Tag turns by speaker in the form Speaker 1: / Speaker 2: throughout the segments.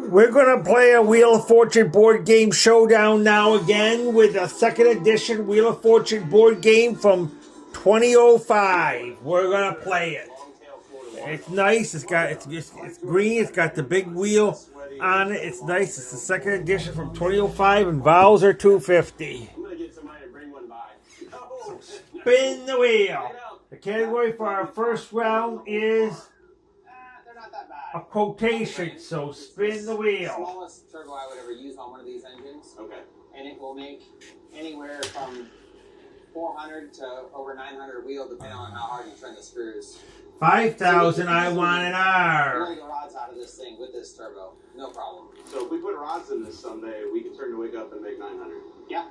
Speaker 1: We're going to play a Wheel of Fortune board game showdown now again with a second edition Wheel of Fortune board game from 2005. We're going to play it. It's nice. It's green. It's got the big wheel on it. It's nice. It's the second edition from 2005 and vowels are $2.50. So spin the wheel. The category for our first round is a quotation, so spin the wheel.
Speaker 2: Smallest turbo I would ever use on one of these engines. Okay. And it will make anywhere from 400 to over 900 wheel, depending on how hard you turn the screws.
Speaker 1: 5,000. I want an R.
Speaker 2: You're going to get rods out of this thing with this turbo, no problem.
Speaker 3: So if we put rods in this someday, we can turn the wig up and make 900.
Speaker 2: Yeah.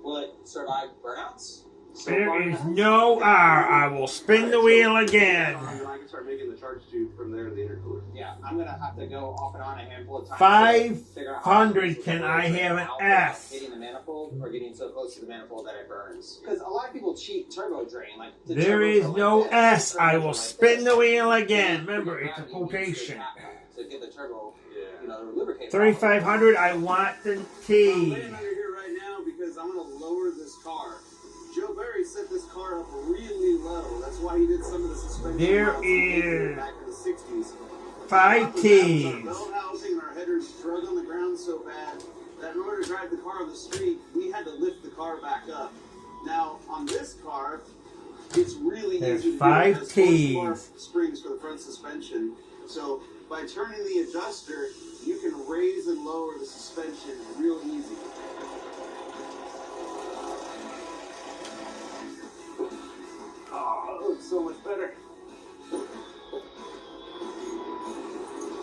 Speaker 2: Will it survive burnouts?
Speaker 1: There is no R. I will spin the wheel again.
Speaker 3: I can start making the charge tube from there to the intercooler.
Speaker 2: Yeah, I'm going to have to go off and on a handful of times.
Speaker 1: 500. Can I have an S?
Speaker 2: Hitting the manifold or getting so close to the manifold that it burns. Because a lot of people cheat turbo drain. Like
Speaker 1: there is no S. I will spin the wheel again. Remember, it's a quotation.
Speaker 2: To get the turbo, you know, lubricate.
Speaker 1: 3,500. I want the T.
Speaker 3: I'm laying under here right now because I'm going to lower this car. Joe Barry set this car up really low. That's why he did some of the suspension.
Speaker 1: There is
Speaker 3: back in the 60s.
Speaker 1: 5 T's.
Speaker 3: Our belt housing and our headers drug on the ground so bad that in order to drive the car on the street, we had to lift the car back up. Now, on this car, it's really easy to do.
Speaker 1: 5 T's.
Speaker 3: Springs for the front suspension. So by turning the adjuster, you can raise and lower the suspension real easy. Oh, it looks so much better.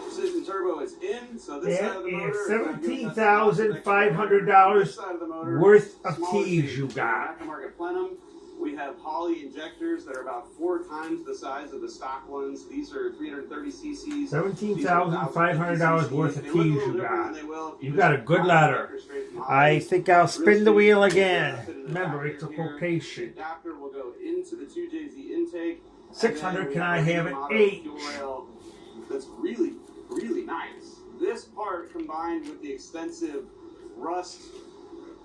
Speaker 3: Precision turbo is in, so this side of the motor
Speaker 1: is $17,500 worth of T's you got.
Speaker 3: Aftermarket plenum. We have Holley injectors that are about 4 times the size of the stock ones. These are 330 cc's.
Speaker 1: $17,500 worth of T's you got. You got a good ladder. I think I'll spin the wheel again. Remember, it's a quotation.
Speaker 3: Adapter will go into the 2JZ intake.
Speaker 1: 600. Can I have an H?
Speaker 3: That's really, really nice. This part combined with the extensive rust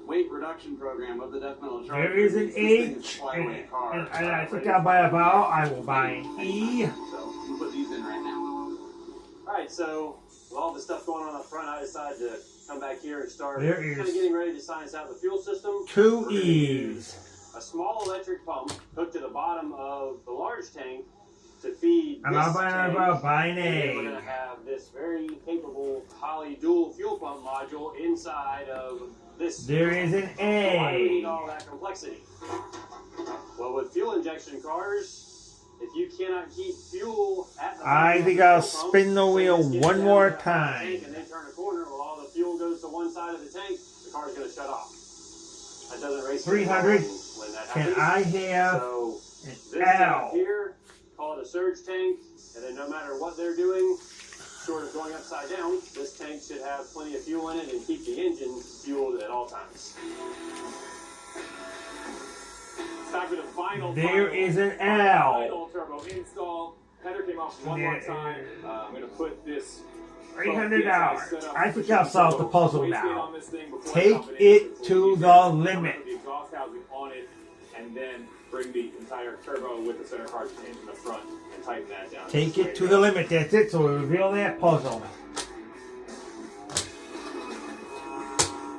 Speaker 3: weight reduction program of the Death Metal Charger.
Speaker 1: There is an H, and I think I'll buy a vowel. I will buy an E.
Speaker 3: So we'll put these in right now.
Speaker 4: Alright, so with all the stuff going on up front, I decided to come back here and start
Speaker 1: kind
Speaker 4: of getting ready to science out the fuel system.
Speaker 1: 2 E's.
Speaker 4: A small electric pump hooked to the bottom of the large tank to feed
Speaker 1: And
Speaker 4: this
Speaker 1: I'll buy
Speaker 4: tank.
Speaker 1: an
Speaker 4: And then we're going
Speaker 1: A.
Speaker 4: to have this very capable Holley dual fuel pump module inside of this.
Speaker 1: There is an
Speaker 4: Why do we need
Speaker 1: A.
Speaker 4: all that complexity? Well, with fuel injection cars, if you cannot keep fuel at the
Speaker 1: I think I'll spin the wheel one more time.
Speaker 4: And they turn a corner, well, all the fuel goes to one side of the tank, the car's going to shut off. That doesn't race
Speaker 1: 300.
Speaker 4: when that
Speaker 1: Can
Speaker 4: happens.
Speaker 1: I have
Speaker 4: So
Speaker 1: an
Speaker 4: this tank
Speaker 1: L?
Speaker 4: here, call it a surge tank, and then no matter what they're doing, short of going upside down, this tank should have plenty of fuel in it and keep the engine fueled at all times. Time for the final.
Speaker 1: There is an L.
Speaker 4: Final turbo install. Header came off one more time. I'm going to put this.
Speaker 1: $300. I think I'll solve the puzzle now. Take it to the limit.
Speaker 4: The exhaust housing on it, and then bring the entire turbo with the center cartridge into the front and tighten that down.
Speaker 1: Take it to the limit. That's it. So we reveal that puzzle.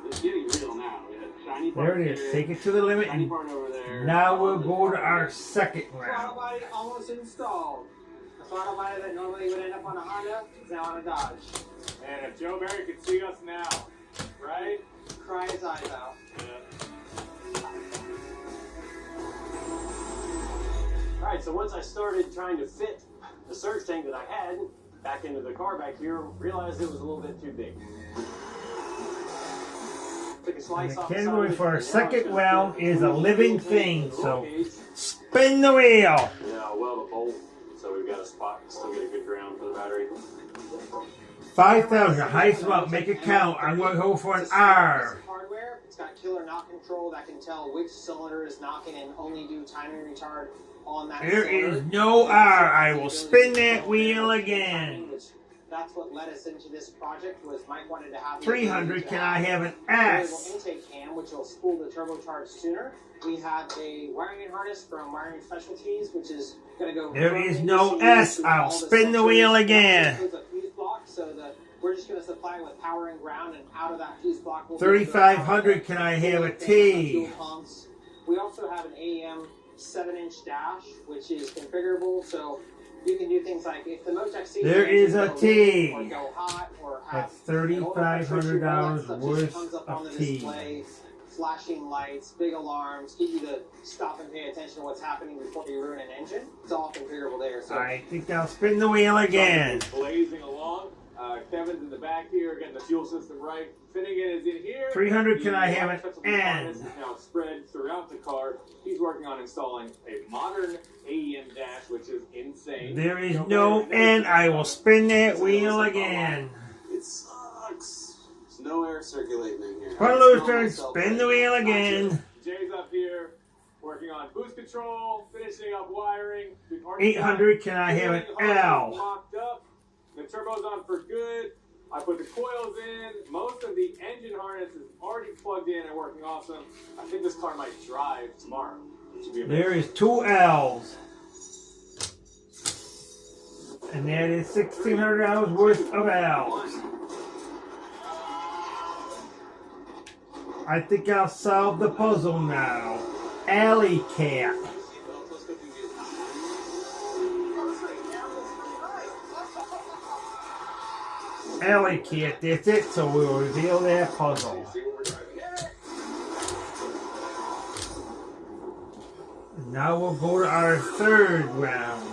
Speaker 3: It's getting real now. We have shiny part
Speaker 1: There it is.
Speaker 3: here,
Speaker 1: Take it to the limit.
Speaker 3: shiny
Speaker 1: And
Speaker 3: part over there.
Speaker 1: now we'll go to our second
Speaker 2: Throttle
Speaker 1: round.
Speaker 2: body almost installed. The throttle body that normally would end up on a Honda is now on a Dodge.
Speaker 4: And if Joe Barry could see us now, right?
Speaker 2: Cry his eyes out.
Speaker 4: Alright, so once I started trying to fit the surge tank that I had back into the car back here, realized it was a little bit too big. Took a slice
Speaker 1: The
Speaker 4: off the side
Speaker 1: category
Speaker 4: of it,
Speaker 1: for our
Speaker 4: and now
Speaker 1: second
Speaker 4: it's gonna
Speaker 1: round
Speaker 4: fit
Speaker 1: is a
Speaker 4: through the
Speaker 1: living
Speaker 4: tank,
Speaker 1: thing.
Speaker 4: the
Speaker 1: So
Speaker 4: roll cage.
Speaker 1: spin the wheel.
Speaker 4: Yeah, well, the bolt, so we've got a spot to still get a good ground for the battery.
Speaker 1: 5,000. Highest amount. Make it count. I'm going to go for an R.
Speaker 2: Hardware. It's got killer knock control that can tell which cylinder is knocking and only do timing retard on that
Speaker 1: There
Speaker 2: cylinder.
Speaker 1: is no R. I will spin that wheel again.
Speaker 2: Which That's what led us into this project. Was Mike wanted to have
Speaker 1: 300. Can I have an
Speaker 2: variable
Speaker 1: S?
Speaker 2: intake cam, which will spool the turbocharge sooner. We have a wiring harness from Wiring Specialties, which is going to go.
Speaker 1: There is no S. I'll spin the wheel again.
Speaker 2: Includes a fuse block, so we're just going to supply it with power and ground, and out of that fuse block, we'll
Speaker 1: 3,500. Can I have a T?
Speaker 2: We also have an AEM 7-inch dash, which is configurable, so you can do things like if the Motec sees
Speaker 1: There is a T.
Speaker 2: or go hot or have
Speaker 1: That's $3,500 worth of T.
Speaker 2: Display, flashing lights, big alarms, get you to stop and pay attention to what's happening before you ruin an engine. It's all configurable there. So
Speaker 1: I think I'll spin the wheel again.
Speaker 5: Blazing along. Kevin's in the back here, getting the fuel system right. Finnegan is in here.
Speaker 1: 300. Can I have an
Speaker 5: N?
Speaker 1: N?
Speaker 5: Is now spread throughout the car. He's working on installing a modern AEM dash, which is insane.
Speaker 1: There is no N. I will spin that wheel again.
Speaker 3: It sucks. There's no air circulating in here.
Speaker 1: Front loose turn, spin the wheel again.
Speaker 5: Jay's up here working on boost control, finishing up wiring.
Speaker 1: 800. Can I have an L?
Speaker 5: Locked up. The turbo's on for good. I put the coils in. Most of the engine harness is already plugged in and working awesome. I think this car might drive tomorrow. It should be amazing.
Speaker 1: There is 2 L's. And that is $1,600 worth of L's. I think I'll solve the puzzle now. Alley Cat. Alley Cat, that's it, so we'll reveal that puzzle. Now we'll go to our third round.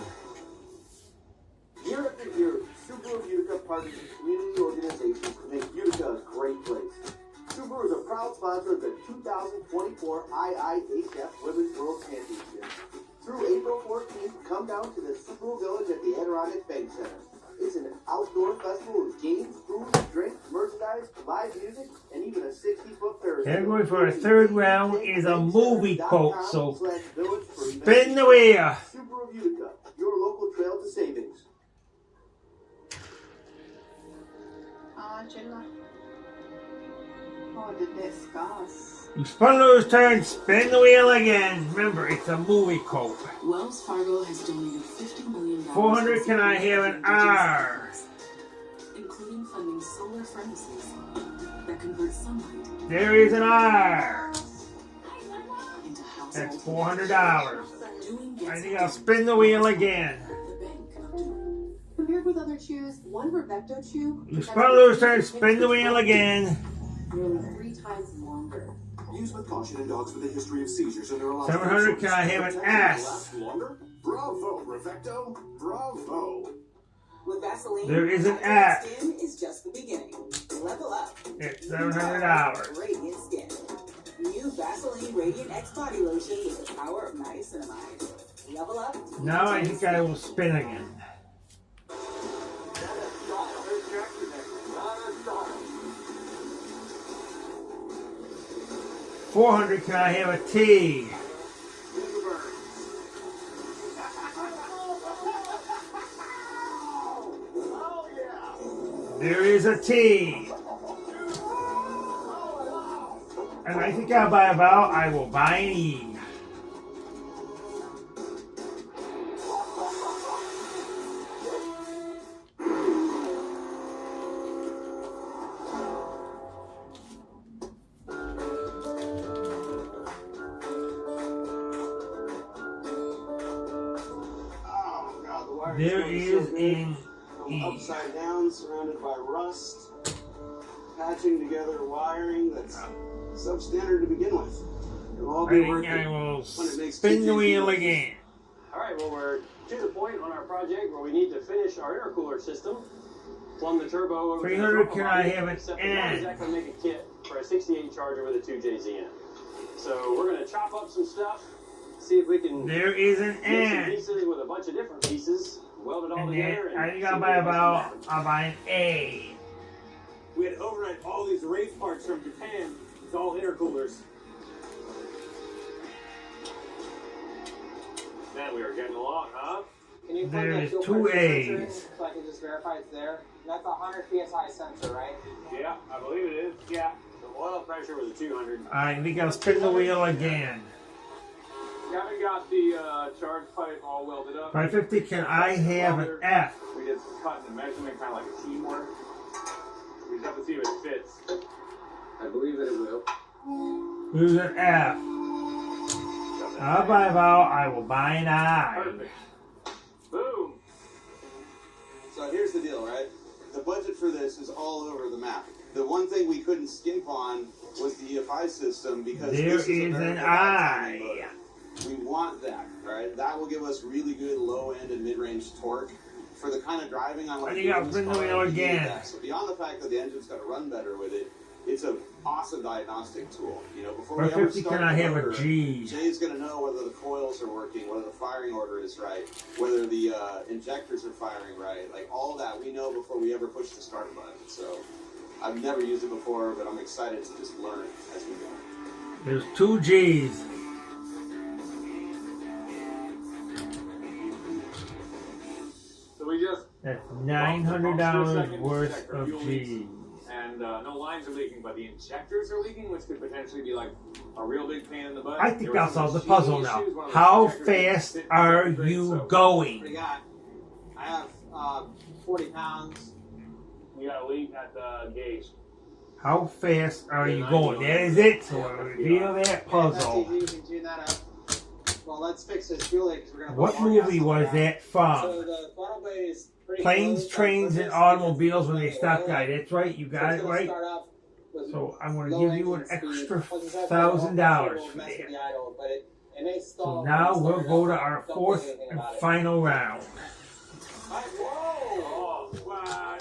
Speaker 6: Here at the Year, Subaru of Utica partners with community organizations to make Utica a great place. Subaru is a proud sponsor of the 2024 IIHF Women's World Championship. Through April 14th, come down to the Subaru Village at the Adirondack Bank Center. It's an outdoor festival with games, food, drink, merchandise, live music, and even a 60-foot Ferris wheel.
Speaker 1: Category for our third round is a movie quote, so spin the wheel.
Speaker 6: Subaru of Utica, your local trail to savings.
Speaker 7: Angela, how did this discuss?
Speaker 1: You spun loose turn, spin the wheel again. Remember, it's a movie quote.
Speaker 8: Wells Fargo has donated $50 million.
Speaker 1: 400. Can I have an R?
Speaker 8: Including funding solar furnaces that convert sunlight
Speaker 1: There is an R.
Speaker 8: into household.
Speaker 1: That's $400.
Speaker 8: Doing
Speaker 1: I
Speaker 8: gets
Speaker 1: think I'll spin the wheel again.
Speaker 8: the bank of doing.
Speaker 7: Compared with other chews, one Revecto chew
Speaker 1: You spun loose turn, spin the wheel again.
Speaker 7: nearly 3 times longer.
Speaker 6: Use with caution in dogs with a history of seizures and neurological
Speaker 1: 700. Can I have an S?
Speaker 6: last longer? Bravo, Revecto. Bravo.
Speaker 9: With Vaseline,
Speaker 1: There is an
Speaker 9: hydrated
Speaker 1: S.
Speaker 9: skin is just the beginning. Level up.
Speaker 1: It's $700.
Speaker 9: Radiant skin. New Vaseline Radiant X Body Lotion with the power of niacinamide. Level up.
Speaker 1: Now I think I will spin again. $400. Can I have a T? There is a T. And I think I'll buy a vowel. I will buy an E. There is an E.
Speaker 3: Upside down, surrounded by rust, patching together wiring that's substandard to begin with. It'll all
Speaker 1: I
Speaker 3: be
Speaker 1: think
Speaker 3: worth
Speaker 1: I
Speaker 3: it
Speaker 1: will
Speaker 3: when it makes
Speaker 1: spin the
Speaker 3: TJ
Speaker 1: wheel
Speaker 3: feel
Speaker 1: again.
Speaker 4: All right, well, we're to the point on our project where we need to finish our intercooler system, plumb the turbo over
Speaker 1: 300. Can I have an
Speaker 4: except we don't
Speaker 1: N?
Speaker 4: exactly make a kit for a 68 Charger with a 2JZ in it. So we're going to chop up some stuff, see if we can
Speaker 1: There is an
Speaker 4: make some
Speaker 1: N.
Speaker 4: pieces with a bunch of different pieces, weld it all
Speaker 1: And
Speaker 4: together.
Speaker 1: then I think
Speaker 4: see
Speaker 1: I'll
Speaker 4: if
Speaker 1: buy
Speaker 4: we
Speaker 1: a
Speaker 4: can make
Speaker 1: vowel.
Speaker 4: something happen.
Speaker 1: I'll buy an A.
Speaker 5: We had to override all these race parts from Japan. It's all intercoolers.
Speaker 4: Man, we are getting along, huh?
Speaker 2: Can you plug
Speaker 1: There's
Speaker 2: that fuel
Speaker 1: two
Speaker 2: pressure sensor in
Speaker 1: A's.
Speaker 2: so I can just verify it's there? That's a 100 psi sensor, right?
Speaker 4: Yeah, I believe it is. Yeah. The oil pressure was 200.
Speaker 1: Alright, we gotta spin the wheel again.
Speaker 5: You haven't got the charge pipe all welded up.
Speaker 1: 550, can I have an F?
Speaker 5: We did some cutting and measurement, kind of like a teamwork. We just have to see if it fits.
Speaker 2: I believe that it will.
Speaker 1: Who's an F? I'll buy a vowel, I will buy an I.
Speaker 5: Perfect. Boom.
Speaker 3: So here's the deal, right? The budget for this is all over the map. The one thing we couldn't skimp on was the EFI system because
Speaker 1: There
Speaker 3: this
Speaker 1: is
Speaker 3: a very
Speaker 1: an
Speaker 3: good
Speaker 1: I.
Speaker 3: motor. We want that, right? That will give us really good low end and mid range torque for the kind of driving I want
Speaker 1: And
Speaker 3: to
Speaker 1: you
Speaker 3: do
Speaker 1: gotta
Speaker 3: in
Speaker 1: spin
Speaker 3: this
Speaker 1: the
Speaker 3: car.
Speaker 1: wheel
Speaker 3: We need
Speaker 1: again.
Speaker 3: that. So beyond the fact that the engine's got to run better with it, it's an awesome diagnostic tool. You know, before we ever
Speaker 1: 550,
Speaker 3: start
Speaker 1: can I
Speaker 3: the
Speaker 1: have a
Speaker 3: motor,
Speaker 1: G?
Speaker 3: Jay's going to know whether the coils are working, whether the firing order is right, whether the injectors are firing right. Like all of that we know before we ever push the start button. So I've never used it before, but I'm excited to just learn it as we go.
Speaker 1: There's two G's.
Speaker 5: So we just
Speaker 1: That's $900 worth of G's.
Speaker 5: and no lines are leaking, but the injectors are leaking, which could potentially be like a real big pain in the butt.
Speaker 1: I think
Speaker 5: There were
Speaker 1: I'll
Speaker 5: some
Speaker 1: solve the
Speaker 5: machining
Speaker 1: puzzle now.
Speaker 5: issues, one of those
Speaker 1: How
Speaker 5: injectors didn't
Speaker 1: fast
Speaker 5: fit
Speaker 1: are
Speaker 5: perfectly,
Speaker 1: you
Speaker 5: so
Speaker 2: What do
Speaker 1: going?
Speaker 2: you got? I have 40 pounds.
Speaker 4: You got a leak at the gauge.
Speaker 1: How fast are you going? That is it. So reveal that
Speaker 2: That's
Speaker 1: puzzle.
Speaker 2: easy, you can tune that up. Well, let's fix this fuel leak because we're going to
Speaker 1: What movie was that
Speaker 2: So
Speaker 1: from?
Speaker 2: the throttle blade is pretty
Speaker 1: Planes,
Speaker 2: close.
Speaker 1: Trains, and Automobiles when they stop guy. That's right. You
Speaker 2: So
Speaker 1: got
Speaker 2: it's
Speaker 1: it
Speaker 2: gonna
Speaker 1: right.
Speaker 2: start off with
Speaker 1: So I'm going to
Speaker 2: low
Speaker 1: give you an
Speaker 2: engine speed.
Speaker 1: extra
Speaker 2: Plus it's got
Speaker 1: $1,000
Speaker 2: will
Speaker 1: for
Speaker 2: mess with
Speaker 1: that.
Speaker 2: the idle, but it may
Speaker 1: So
Speaker 2: stall
Speaker 1: now
Speaker 2: when you
Speaker 1: we'll
Speaker 2: start it
Speaker 1: go
Speaker 2: up.
Speaker 1: to our
Speaker 2: Don't think
Speaker 1: fourth
Speaker 2: anything
Speaker 1: and
Speaker 2: about it.
Speaker 1: final round.
Speaker 5: Whoa! Oh, wow.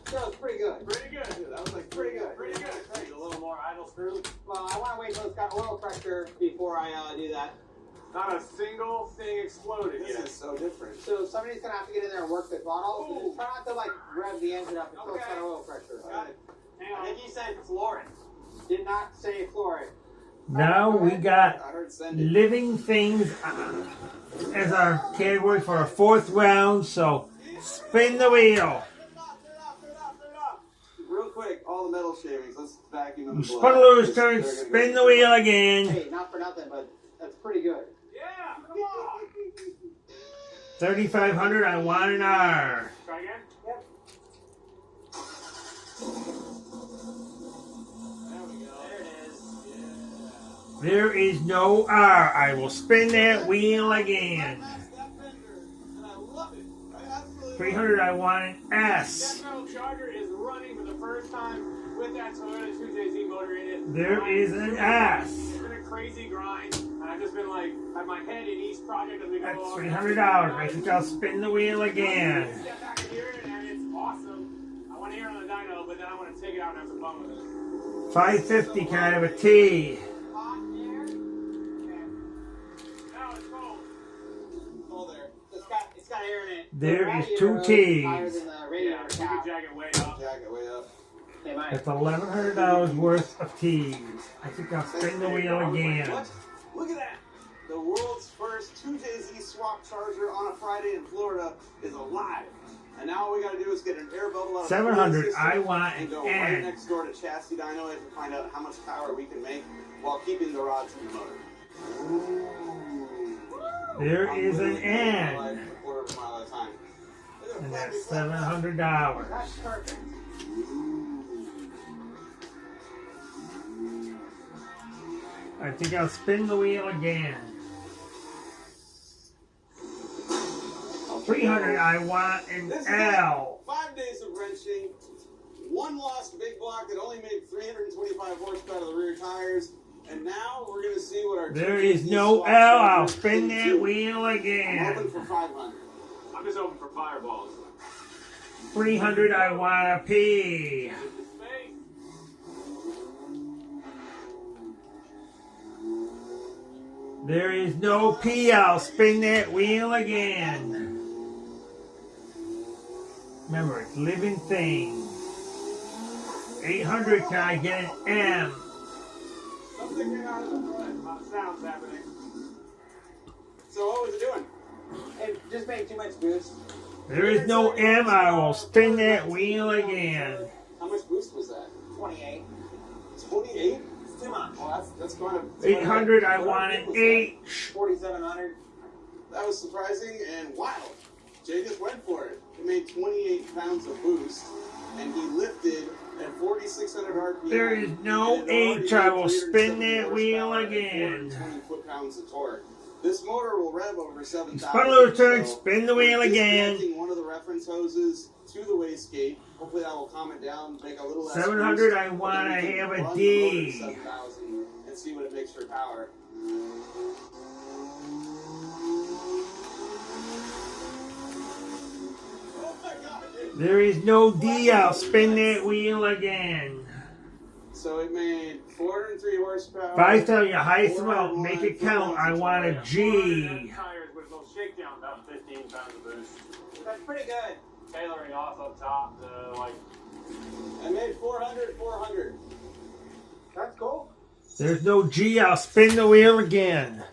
Speaker 2: That was pretty good.
Speaker 5: Pretty good.
Speaker 3: That was like pretty good.
Speaker 5: Pretty good. Need a little more idle screw.
Speaker 2: Well, I want to wait until it's got oil pressure before I do that.
Speaker 5: Not a single thing exploded
Speaker 3: This
Speaker 5: yet.
Speaker 3: is so different.
Speaker 2: So somebody's going to have to get in there and work the throttle. So just try not to like rev the engine up until it's got oil pressure.
Speaker 3: Got it.
Speaker 2: I think he said fluorine. Did not say fluorine.
Speaker 1: Now we got
Speaker 3: I heard send it.
Speaker 1: living things as our category for our fourth round. So spin the wheel.
Speaker 3: Real quick, all the metal shavings, let's vacuum them.
Speaker 1: Spun loose turn, spin the wheel again.
Speaker 2: Hey, not for nothing, but that's pretty good.
Speaker 5: Yeah, come on.
Speaker 1: 3,500. I want an R.
Speaker 5: Try again.
Speaker 2: Yep.
Speaker 3: There we go.
Speaker 2: There it is.
Speaker 1: There is no R. I will spin that wheel again.
Speaker 3: That's that fender, and I love it. I absolutely
Speaker 1: 300. I want an S.
Speaker 5: That metal charger is running for the first time with that Toyota 2JZ motor in it.
Speaker 1: There is an S.
Speaker 5: It's been a crazy grind, and I've just been like, have my head in each project as we go
Speaker 1: That's
Speaker 5: along.
Speaker 1: $300. I think I'll spin the wheel again.
Speaker 5: Step back in here, and it's awesome. I want to hear it on the dyno, but then I want to take it out and have some fun with it.
Speaker 1: 550. Can I have a T?
Speaker 2: Hot air. Okay.
Speaker 5: Now it's cold.
Speaker 3: Hold there.
Speaker 2: It's got air in it.
Speaker 1: There
Speaker 2: The
Speaker 1: is
Speaker 2: radiator
Speaker 1: two
Speaker 2: is
Speaker 1: T's.
Speaker 2: higher than the
Speaker 5: Yeah,
Speaker 2: radiator
Speaker 5: we
Speaker 2: cap.
Speaker 5: can jack it way up.
Speaker 3: Jacket way up.
Speaker 2: Hey, Mike.
Speaker 1: That's $1,100 worth of T's. I think I'll spin the wheel again.
Speaker 3: What? Look at that. The world's first 2JZ swap charger on a Friday in Florida is alive. And now all we got to do is get an air bubble out of the
Speaker 1: 700.
Speaker 3: system
Speaker 1: I want
Speaker 3: and go
Speaker 1: an
Speaker 3: right
Speaker 1: N.
Speaker 3: next door to Chassis Dyno and find out how much power we can make while keeping the rods in the motor.
Speaker 1: There is an N.
Speaker 3: A quarter of a mile at a time.
Speaker 1: And that's $700.
Speaker 2: That's perfect.
Speaker 1: I think I'll spin the wheel again. 300. I want an
Speaker 3: This is
Speaker 1: L.
Speaker 3: 5 days of wrenching, one lost big block that only made 325 horsepower to the rear tires, and now we're going to see what our
Speaker 1: There
Speaker 3: 2JZ
Speaker 1: is no
Speaker 3: swap
Speaker 1: L. I'll
Speaker 3: charger
Speaker 1: spin
Speaker 3: can
Speaker 1: that
Speaker 3: do.
Speaker 1: wheel
Speaker 3: I'm hoping
Speaker 1: again.
Speaker 3: for 500.
Speaker 5: I'm just hoping for fireballs.
Speaker 1: 300. I want a P.
Speaker 5: This is space.
Speaker 1: There is no P. I'll spin that wheel again. Remember, it's living things. 800. Can I get an M?
Speaker 5: Something came out of the front. Sounds happening.
Speaker 3: So what was it doing?
Speaker 2: It just made too much boost.
Speaker 1: There is no M. I will spin that wheel again.
Speaker 3: How much boost was that?
Speaker 2: 28.
Speaker 3: 28?
Speaker 2: It's too much.
Speaker 3: Well, that's kind of...
Speaker 1: 800, I want an H.
Speaker 2: 4,700.
Speaker 3: That was surprising and wild. Jay just went for it. He made 28 pounds of boost, and he lifted at 4,600 RPM.
Speaker 1: There is no H. I will spin that wheel again.
Speaker 3: 20 foot-pounds of torque. This motor will rev over 7,000.
Speaker 1: Spun a turn, spin the wheel again.
Speaker 3: Disconnecting one of the reference hoses to the wastegate. Hopefully that will calm it down, make a little less
Speaker 1: 700,
Speaker 3: boost,
Speaker 1: I
Speaker 3: but
Speaker 1: want to
Speaker 3: then we can
Speaker 1: have a
Speaker 3: run the motor
Speaker 1: D.
Speaker 3: to 7,000 and see what it makes for power.
Speaker 1: There is no D. I'll spin that wheel again.
Speaker 3: So it made 403 horsepower.
Speaker 1: If I tell you highest amount, make it count. I want a G.
Speaker 4: Tires with a little shakedown, about 15 pounds of boost.
Speaker 2: That's pretty good.
Speaker 4: Tailoring off up top to like.
Speaker 3: I made 400.
Speaker 2: That's cool.
Speaker 1: There's no G. I'll spin the wheel again.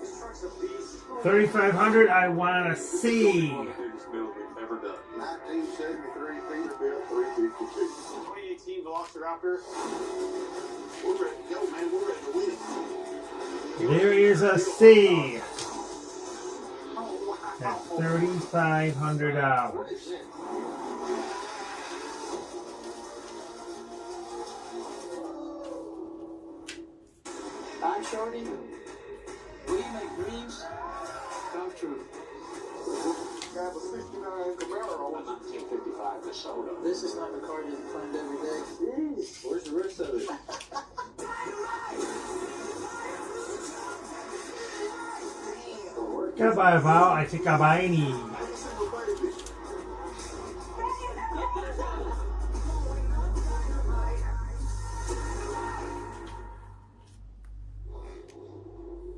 Speaker 4: This truck's a beast.
Speaker 1: 3,500. I want a C.
Speaker 4: One of the biggest builds we've ever done.
Speaker 6: 1973 Peterbilt 352.
Speaker 4: 2018 Velociraptor.
Speaker 6: We're ready to go, man. We're ready to win.
Speaker 1: There is a C. That's $3,500.
Speaker 8: I'm Shorty. Will you make dreams come true?
Speaker 6: Have a 69 Camaro.
Speaker 8: 1955 DeSoto. This is not the car you find every day.
Speaker 3: Where's the rest of it?
Speaker 1: Kabayaw, I think kabaini.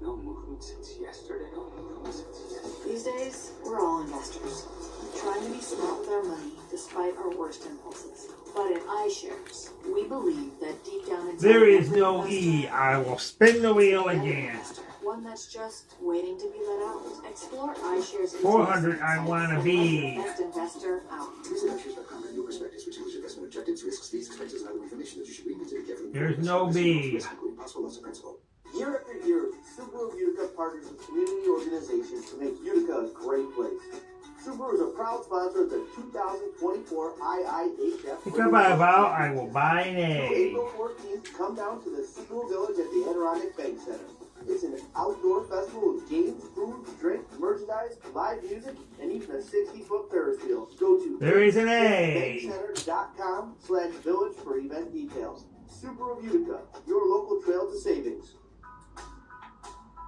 Speaker 8: No movement since yesterday. These days, we're all investors, trying to be smart with our money despite our worst impulses. But at iShares, we believe that deep down inside,
Speaker 1: There is no E. I will spin the wheel again.
Speaker 8: one that's just waiting to be let out. Explore iShares.
Speaker 1: 400, I want a B.
Speaker 8: Best investor out.
Speaker 6: Your perspectives, which includes investment objectives, risks, fees, expenses, and other information that you should read and consider carefully.
Speaker 1: There's no B.
Speaker 6: Possible loss of principal. Year after year, Subaru of Utica partners with community organizations to make Utica a great place. Subaru is a proud sponsor of the 2024 IIHF.
Speaker 1: Kabayaw, I will buy an
Speaker 6: Through
Speaker 1: A.
Speaker 6: April 14th, come down to the Subaru Village at the Adirondack Bank Center. It's an outdoor festival with games, food, drink, merchandise, live music, and even a 60-foot Ferris wheel. Go to
Speaker 1: There is an A.
Speaker 6: bankcenter.com/village for event details. Subaru of Utica, your local trail to savings.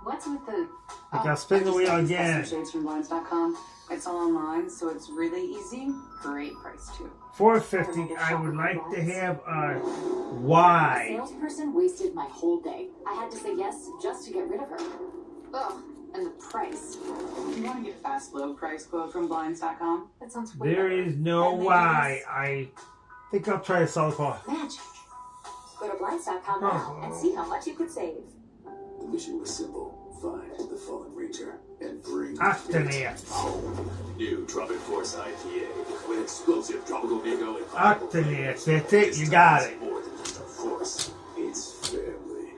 Speaker 10: What's with the...
Speaker 1: Like I'll spin the wheel again.
Speaker 10: Shades from blinds.com. It's all online, so it's really easy. Great price, too.
Speaker 1: 450, I would like to have a
Speaker 7: The
Speaker 1: Y.
Speaker 7: salesperson wasted my whole day. I had to say yes just to get rid of her. Ugh, and the price.
Speaker 10: You want to get a fast, low price quote from blinds.com?
Speaker 7: That sounds way
Speaker 1: There
Speaker 7: better.
Speaker 1: is no
Speaker 7: Then they do
Speaker 1: Y.
Speaker 7: this.
Speaker 1: I think I'll try to sell it for.
Speaker 7: Magic. Go to blinds.com now and see how much you could save.
Speaker 6: The mission was simple. Find the fallen ranger and bring
Speaker 1: Octanax.
Speaker 11: New Tropic Force IPA with explosive tropical mango and
Speaker 1: Octanax, that's it, you got it.
Speaker 11: More than just a force, it's family.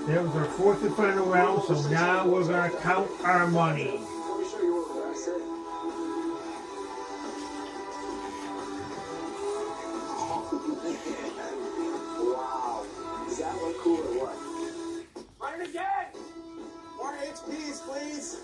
Speaker 1: That was our fourth and final round, so now we're going to count our money.
Speaker 6: Let me show you what I said. Wow. Does that look cool or what?
Speaker 3: Run it again! More HPs, please!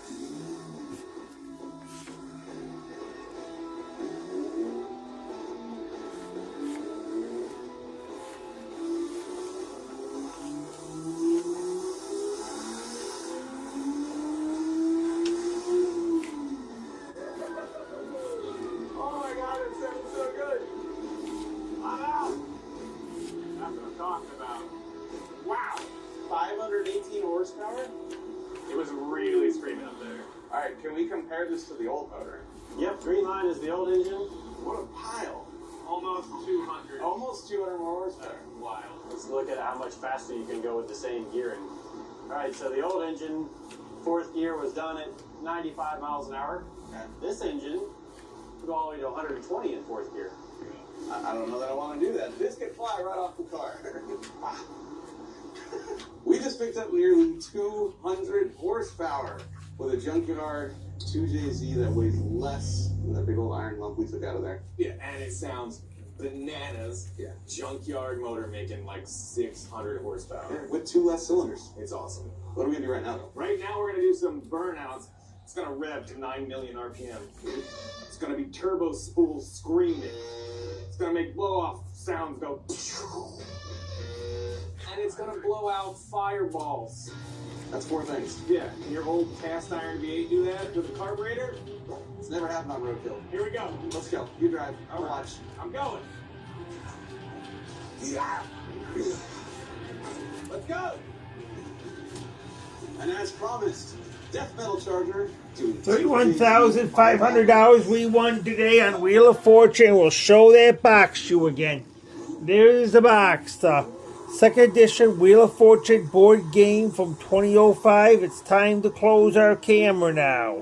Speaker 5: Oh my god, it sounds so good. I'm out. That's what I'm talking about. Wow.
Speaker 3: 518 horsepower?
Speaker 4: It was really screaming up there.
Speaker 3: Alright, can we compare this to the old motor?
Speaker 4: Yep, green line is the old engine.
Speaker 3: What a pile!
Speaker 4: Almost 200.
Speaker 3: Almost 200 more horsepower.
Speaker 4: Wild. Let's look at how much faster you can go with the same gearing. Alright, so the old engine, fourth gear, was done at 95 miles an hour.
Speaker 3: Okay.
Speaker 4: This engine could go all the way to 120 in fourth gear.
Speaker 3: I don't know that I want to do that. This could fly right off the car. We just picked up nearly 200 horsepower with a junkyard 2JZ that weighs less than that big old iron lump we took out of there.
Speaker 5: Yeah, and it sounds bananas.
Speaker 3: Yeah.
Speaker 5: Junkyard motor making like 600 horsepower.
Speaker 3: Yeah, with 2 less cylinders.
Speaker 5: It's awesome.
Speaker 3: What are we gonna do right now, though?
Speaker 5: Right now, we're gonna do some burnouts. It's gonna rev to 9 million RPM. It's gonna be turbo spool screaming. It's gonna make blow off sounds go. And it's gonna blow out fireballs.
Speaker 3: That's 4 things.
Speaker 5: Yeah, can your old cast iron V8 do that with the carburetor?
Speaker 3: It's never happened on roadkill.
Speaker 5: Here we go.
Speaker 3: Let's go. You drive. I'll
Speaker 5: All right.
Speaker 3: watch.
Speaker 5: I'm going.
Speaker 3: Yeah.
Speaker 5: Let's go.
Speaker 3: And as promised, Death Metal Charger doing
Speaker 1: $31,500 we won today on Wheel of Fortune. We'll show that box to you again. There's the box. The second edition Wheel of Fortune board game from 2005. It's time to close our camera now.